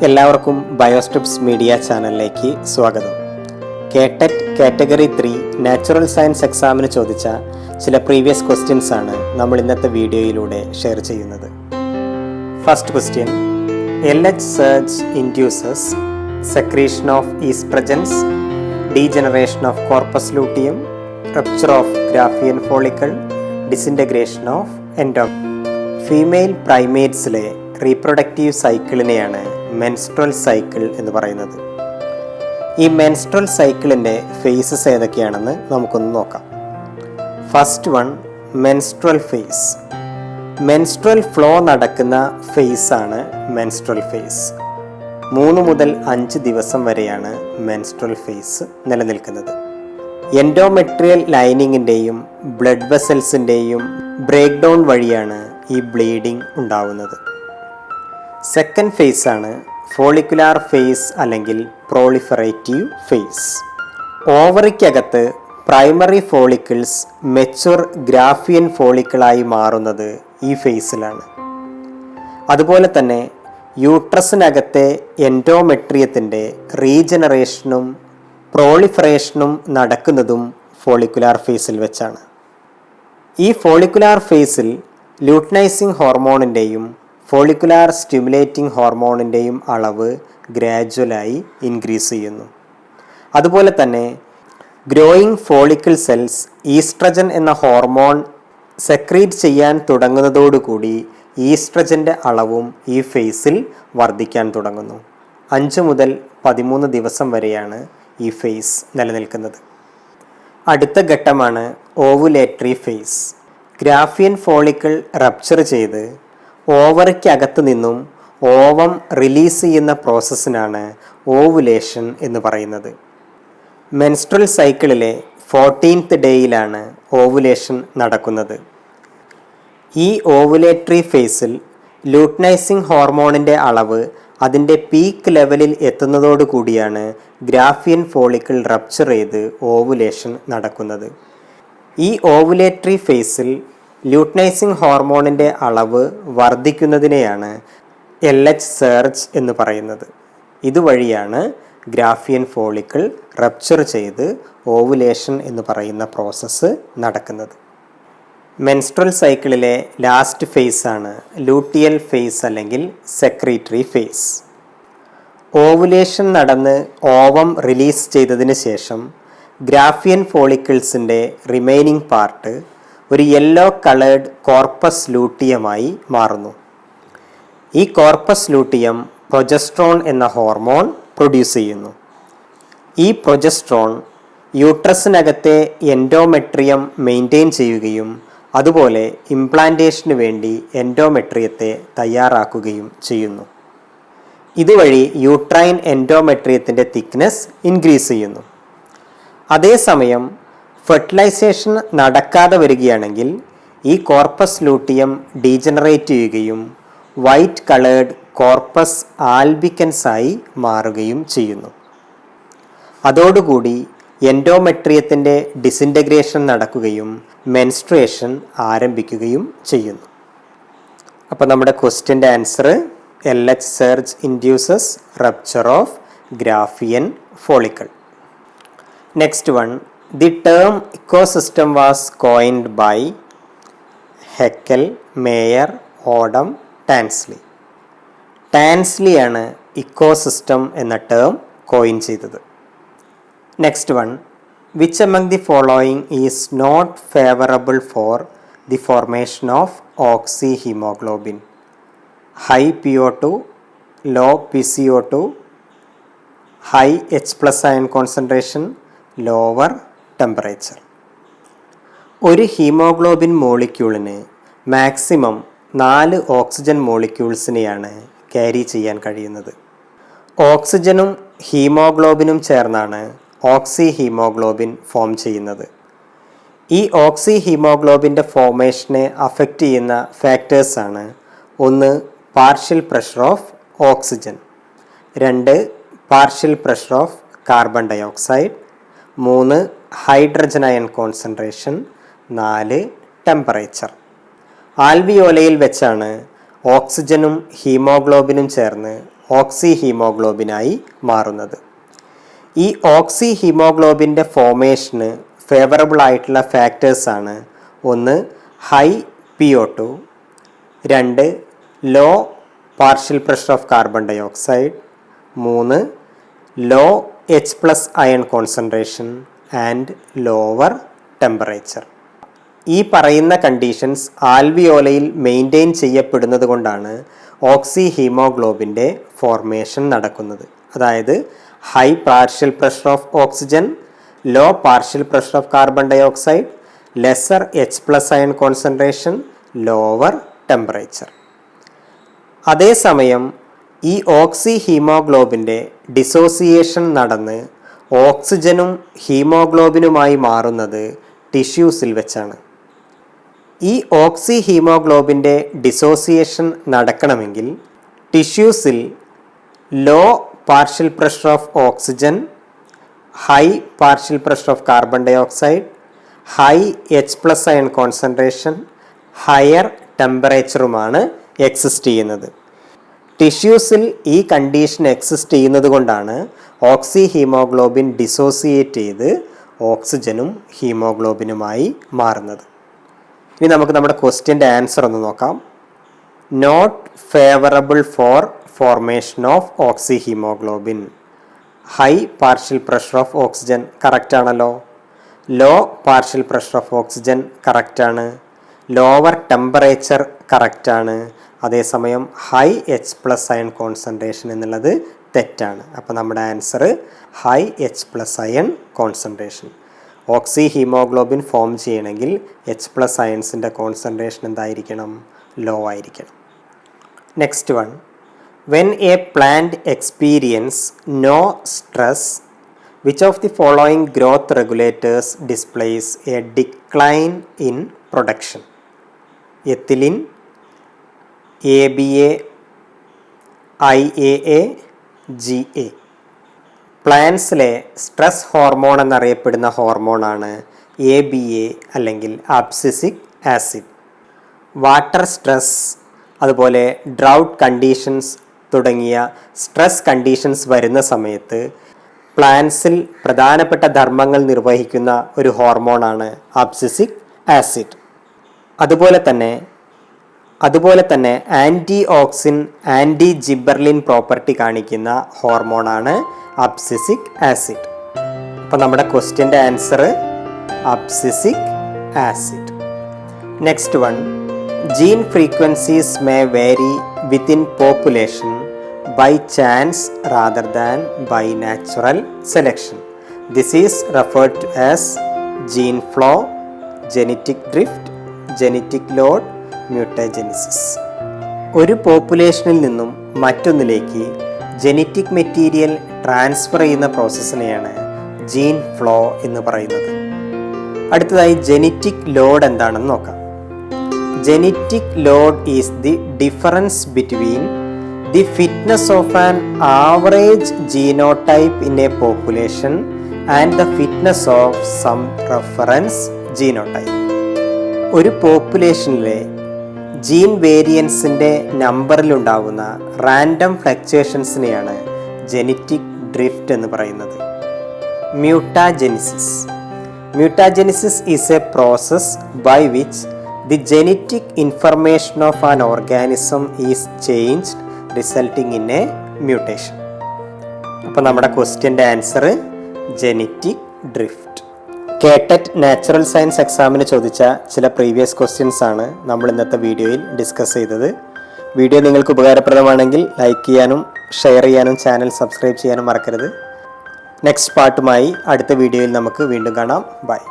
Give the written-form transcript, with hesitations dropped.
എല്ലാവർക്കും ബയോസ്റ്റെപ്സ് മീഡിയ ചാനലിലേക്ക് സ്വാഗതം. കേടെറ്റ് കാറ്റഗറി 3 നാച്ചുറൽ സയൻസ് എക്സാമിന് ചോദിച്ച ചില പ്രീവിയസ് ക്വസ്റ്റ്യൻസ് ആണ് നമ്മൾ ഇന്നത്തെ വീഡിയോയിലൂടെ ഷെയർ ചെയ്യുന്നത്. First question: LH surge induces secretion of estrogens, degeneration of corpus luteum, rupture of Graafian follicle, disintegration of endometrium. Female പ്രൈമേറ്റ്സിലെ റീപ്രൊഡക്റ്റീവ് സൈക്കിളിനെയാണ് മെൻസ്ട്രൽ സൈക്കിൾ എന്ന് പറയുന്നത്. ഈ മെൻസ്ട്രൽ സൈക്കിളിൻ്റെ ഫേസസ് ഏതൊക്കെയാണെന്ന് നമുക്കൊന്ന് നോക്കാം. First one, menstrual phase. Menstrual flow നടക്കുന്ന ഫേസാണ് മെൻസ്ട്രൽ ഫേസ്. 3 മുതൽ 5 ദിവസം വരെയാണ് മെൻസ്ട്രൽ ഫേസ് നിലനിൽക്കുന്നത്. എൻഡോമെട്രിയൽ ലൈനിങ്ങിൻ്റെയും ബ്ലഡ് വെസൽസിൻ്റെയും ബ്രേക്ക് ഡൗൺ വഴിയാണ് ഈ ബ്ലീഡിംഗ് ഉണ്ടാവുന്നത്. സെക്കൻഡ് ഫേസാണ് ഫോളിക്കുലാർ ഫേസ് അല്ലെങ്കിൽ പ്രോളിഫറേറ്റീവ് ഫേസ്. ഓവറിക്കകത്ത് പ്രൈമറി ഫോളിക്കിൾസ് മെച്ചുർ ഗ്രാഫിയൻ ഫോളിക്കിളായി മാറുന്നത് ഈ ഫേസിലാണ്. അതുപോലെ തന്നെ യൂട്രസിനകത്തെ എൻഡോമെട്രിയത്തിൻ്റെ റീജനറേഷനും പ്രോളിഫറേഷനും നടക്കുന്നതും ഫോളിക്കുലാർ ഫേസിൽ വെച്ചാണ്. ഈ ഫോളിക്കുലാർ ഫേസിൽ ലൂട്നൈസിങ് ഹോർമോണിൻ്റെയും ഫോളിക്കുലാർ സ്റ്റിമുലേറ്റിംഗ് ഹോർമോണിൻ്റെയും അളവ് ഗ്രാജ്വലായി ഇൻക്രീസ് ചെയ്യുന്നു. അതുപോലെ തന്നെ ഗ്രോയിങ് ഫോളിക്കിൾ സെൽസ് ഈസ്ട്രജൻ എന്ന ഹോർമോൺ സെക്രീറ്റ് ചെയ്യാൻ തുടങ്ങുന്നതോടുകൂടി ഈസ്ട്രജൻ്റെ അളവും ഈ ഫേസിൽ വർദ്ധിക്കാൻ തുടങ്ങുന്നു. 5 മുതൽ 13 ദിവസം വരെയാണ് ഈ ഫേസ് നിലനിൽക്കുന്നത്. അടുത്ത ഘട്ടമാണ് ovulatory phase. Graafian follicle rupture ചെയ്ത് ഓവറിക്കകത്ത് നിന്നും ഓവം റിലീസ് ചെയ്യുന്ന പ്രോസസ്സിനാണ് ഓവുലേഷൻ എന്ന് പറയുന്നത്. മെൻസ്ട്രൽ സൈക്കിളിലെ 14th ഡേയിലാണ് ഓവുലേഷൻ നടക്കുന്നത്. ഈ ഓവുലേറ്ററി ഫേസിൽ ലൂട്നൈസിങ് ഹോർമോണിൻ്റെ അളവ് അതിൻ്റെ പീക്ക് ലെവലിൽ എത്തുന്നതോടുകൂടിയാണ് ഗ്രാഫിയൻ ഫോളിക്കിൾ റപ്ചർ ചെയ്ത് ഓവുലേഷൻ നടക്കുന്നത്. ഈ ഓവുലേറ്ററി ഫേസിൽ ലൂട്നൈസിങ് ഹോർമോണിൻ്റെ അളവ് വർദ്ധിക്കുന്നതിനെയാണ് LH സർജ് എന്ന് പറയുന്നത്. ഇതുവഴിയാണ് ഗ്രാഫിയൻ ഫോളിക്കിൾ റപ്ചർ ചെയ്ത് ഓവുലേഷൻ എന്ന് പറയുന്ന പ്രോസസ്സ് നടക്കുന്നത്. മെൻസ്ട്രൽ സൈക്കിളിലെ ലാസ്റ്റ് ഫേസാണ് ലൂട്ടിയൽ ഫേസ് അല്ലെങ്കിൽ സെക്രീറ്ററി ഫേസ്. ഓവുലേഷൻ നടന്ന് ഓവം റിലീസ് ചെയ്തതിന് ശേഷം ഗ്രാഫിയൻ ഫോളിക്കിൾസിൻ്റെ റിമൈനിങ് പാർട്ട് ഒരു യെല്ലോ കളേർഡ് കോർപ്പസ് ലൂട്ടിയമായി മാറുന്നു. ഈ കോർപ്പസ് ലൂട്ടിയം പ്രൊജസ്ട്രോൺ എന്ന ഹോർമോൺ പ്രൊഡ്യൂസ് ചെയ്യുന്നു. ഈ പ്രൊജസ്ട്രോൺ യൂട്രസിനകത്തെ എൻഡോമെട്രിയം മെയിൻറ്റെയിൻ ചെയ്യുകയും അതുപോലെ ഇംപ്ലാന്റേഷന് വേണ്ടി എൻഡോമെട്രിയത്തെ തയ്യാറാക്കുകയും ചെയ്യുന്നു. ഇതുവഴി യൂട്രൈൻ എൻഡോമെട്രിയത്തിൻ്റെ തിക്നെസ് ഇൻക്രീസ് ചെയ്യുന്നു. അതേസമയം ഫെർട്ടിലൈസേഷൻ നടക്കാതെ വരികയാണെങ്കിൽ ഈ കോർപ്പസ് ലൂട്ടിയം ഡീജനറേറ്റ് ചെയ്യുകയും വൈറ്റ് കളേർഡ് കോർപ്പസ് ആൽബിക്കൻസായി മാറുകയും ചെയ്യുന്നു. അതോടുകൂടി എൻഡോമെട്രിയത്തിൻ്റെ ഡിസിൻറ്റഗ്രേഷൻ നടക്കുകയും മെൻസ്ട്രുവേഷൻ ആരംഭിക്കുകയും ചെയ്യുന്നു. അപ്പോൾ നമ്മുടെ ക്വസ്റ്റ്യൻ്റെ answer LH surge induces rupture of Graafian follicle. Next one, the term ecosystem was coined by Haeckel, Mayer, Odum, Tansley. ടാൻസ്ലിയാണ് ഇക്കോസിസ്റ്റം എന്ന ടേം കോയിൻ ചെയ്തത്. Next one, which among the following is not favorable for the formation of oxyhemoglobin? High PO2, low PCO2, high H+ ion concentration, lower temperature. ഒരു haemoglobin മോളിക്യൂളിന് maximum 4 oxygen മോളിക്യൂൾസിനെയാണ് carry ചെയ്യാൻ കഴിയുന്നത്. ഓക്സിജനും ഹീമോഗ്ലോബിനും ചേർന്നാണ് ഓക്സി haemoglobin form ചെയ്യുന്നത്. ഈ ഓക്സി ഹീമോഗ്ലോബിൻ്റെ ഫോർമേഷനെ affect ചെയ്യുന്ന ഫാക്ടേഴ്സാണ്: 1 partial pressure of oxygen, 2 partial pressure of carbon dioxide, 3 hydrogen ion concentration, 4 temperature. ആൽവിയോലയിൽ വെച്ചാണ് ഓക്സിജനും ഹീമോഗ്ലോബിനും ചേർന്ന് ഓക്സി ഹീമോഗ്ലോബിനായി മാറുന്നത്. ഈ ഓക്സി ഹീമോഗ്ലോബിൻ്റെ ഫോർമേഷന് ഫേവറബിൾ ആയിട്ടുള്ള ഫാക്ടേഴ്സാണ്: ഒന്ന് high PO2, 2 low partial pressure of carbon dioxide, 3 low H+ ion concentration and lower temperature. ഈ പറയുന്ന കണ്ടീഷൻസ് ആൽവിയോലയിൽ മെയിൻറ്റെയിൻ ചെയ്യപ്പെടുന്നത് കൊണ്ടാണ് ഓക്സി ഹീമോഗ്ലോബിൻ്റെ ഫോർമേഷൻ നടക്കുന്നത്. അതായത് high partial pressure of oxygen, low partial pressure of carbon dioxide, lesser H+ ion concentration, lower temperature. അതേസമയം ഈ ഓക്സി ഹീമോഗ്ലോബിൻ്റെ dissociation നടന്ന് ഓക്സിജനും ഹീമോഗ്ലോബിനുമായി മാറുന്നത് ടിഷ്യൂസിൽ വെച്ചാണ്. ഈ ഓക്സി ഹീമോഗ്ലോബിൻ്റെ ഡിസോസിയേഷൻ നടക്കണമെങ്കിൽ ടിഷ്യൂസിൽ low partial pressure of oxygen, high partial pressure of carbon dioxide, high H+ ion concentration, higher ടെമ്പറേച്ചറുമാണ് എക്സിസ്റ്റ് ചെയ്യുന്നത്. ടിഷ്യൂസിൽ ഈ കണ്ടീഷൻ എക്സിസ്റ്റ് ചെയ്യുന്നത് കൊണ്ടാണ് ഓക്സി ഹീമോഗ്ലോബിൻ ഡിസോസിയേറ്റ് ചെയ്ത് ഓക്സിജനും ഹീമോഗ്ലോബിനുമായി മാറുന്നത്. ഇനി നമുക്ക് നമ്മുടെ ക്വസ്റ്റ്യൻ്റെ ആൻസർ ഒന്ന് നോക്കാം. Not favourable for formation of oxy haemoglobin. High partial pressure of oxygen correct ആണല്ലോ. Low partial pressure of oxygen കറക്റ്റാണ്. ലോവർ ടെമ്പറേച്ചർ കറക്റ്റാണ്. അതേസമയം ഹൈ H+ അയൺ കോൺസെൻട്രേഷൻ എന്നുള്ളത് തെറ്റാണ്. അപ്പോൾ നമ്മുടെ answer high H+ ion concentration. Oxy haemoglobin form ചെയ്യണമെങ്കിൽ H+ അയൺസിൻ്റെ കോൺസെൻട്രേഷൻ എന്തായിരിക്കണം? ലോ ആയിരിക്കണം. Next one, when a plant experience no stress, which of the following growth regulators displays a decline in production? Ethylene, ABA, IAA, GA. പ്ലാന്റ്സിലെ stress hormone എന്നറിയപ്പെടുന്ന ഹോർമോണാണ് ABA അല്ലെങ്കിൽ abscisic acid. Water stress, അതുപോലെ drought conditions തുടങ്ങിയ stress conditions വരുന്ന സമയത്ത് പ്ലാന്റ്സിൽ പ്രധാനപ്പെട്ട ധർമ്മങ്ങൾ നിർവഹിക്കുന്ന ഒരു ഹോർമോണാണ് അബ്സിസിക് ആസിഡ്. അതുപോലെ തന്നെ anti auxin, anti gibberellin property കാണിക്കുന്ന ഹോർമോണാണ് അബ്സിസിക് ആസിഡ്. അപ്പോൾ നമ്മുടെ ക്വസ്റ്റ്യൻ്റെ answer abscisic acid. Next one, gene frequencies may vary within population by chance rather than by natural selection. This is referred to as gene flow, genetic drift, genetic load, mutagenesis. ഒരു പോപ്പുലേഷനിൽ നിന്നും മറ്റൊന്നിലേക്ക് genetic material transfer ചെയ്യുന്ന പ്രോസസ്സിനെയാണ് gene flow എന്ന് പറയുന്നത്. അടുത്തതായി genetic load എന്താണെന്ന് നോക്കാം. Genetic load is the difference between the fitness of an average genotype in a population and the fitness of some reference genotype. ഒരു പോപ്പുലേഷനിലെ ജീൻ വേരിയൻസിൻ്റെ നമ്പറിലുണ്ടാകുന്ന റാൻഡം ഫ്ലക്ച്വേഷൻസിനെയാണ് ജെനറ്റിക് ഡ്രിഫ്റ്റ് എന്ന് പറയുന്നത്. Mutagenesis is a process by which the genetic information of an organism is changed resulting in a mutation. അപ്പോൾ നമ്മുടെ ക്വസ്റ്റ്യൻ്റെ ആൻസർ ജെനറ്റിക് ഡ്രിഫ്റ്റ്. കേട്ടറ്റ് നാച്ചുറൽ സയൻസ് എക്സാമിന് ചോദിച്ച ചില പ്രീവിയസ് ക്വസ്റ്റ്യൻസ് ആണ് നമ്മൾ ഇന്നത്തെ വീഡിയോയിൽ ഡിസ്കസ് ചെയ്തത്. വീഡിയോ നിങ്ങൾക്ക് ഉപകാരപ്രദമാണെങ്കിൽ ലൈക്ക് ചെയ്യാനും ഷെയർ ചെയ്യാനും ചാനൽ സബ്സ്ക്രൈബ് ചെയ്യാനും മറക്കരുത്. നെക്സ്റ്റ് പാർട്ടുമായി അടുത്ത വീഡിയോയിൽ നമുക്ക് വീണ്ടും കാണാം. ബൈ.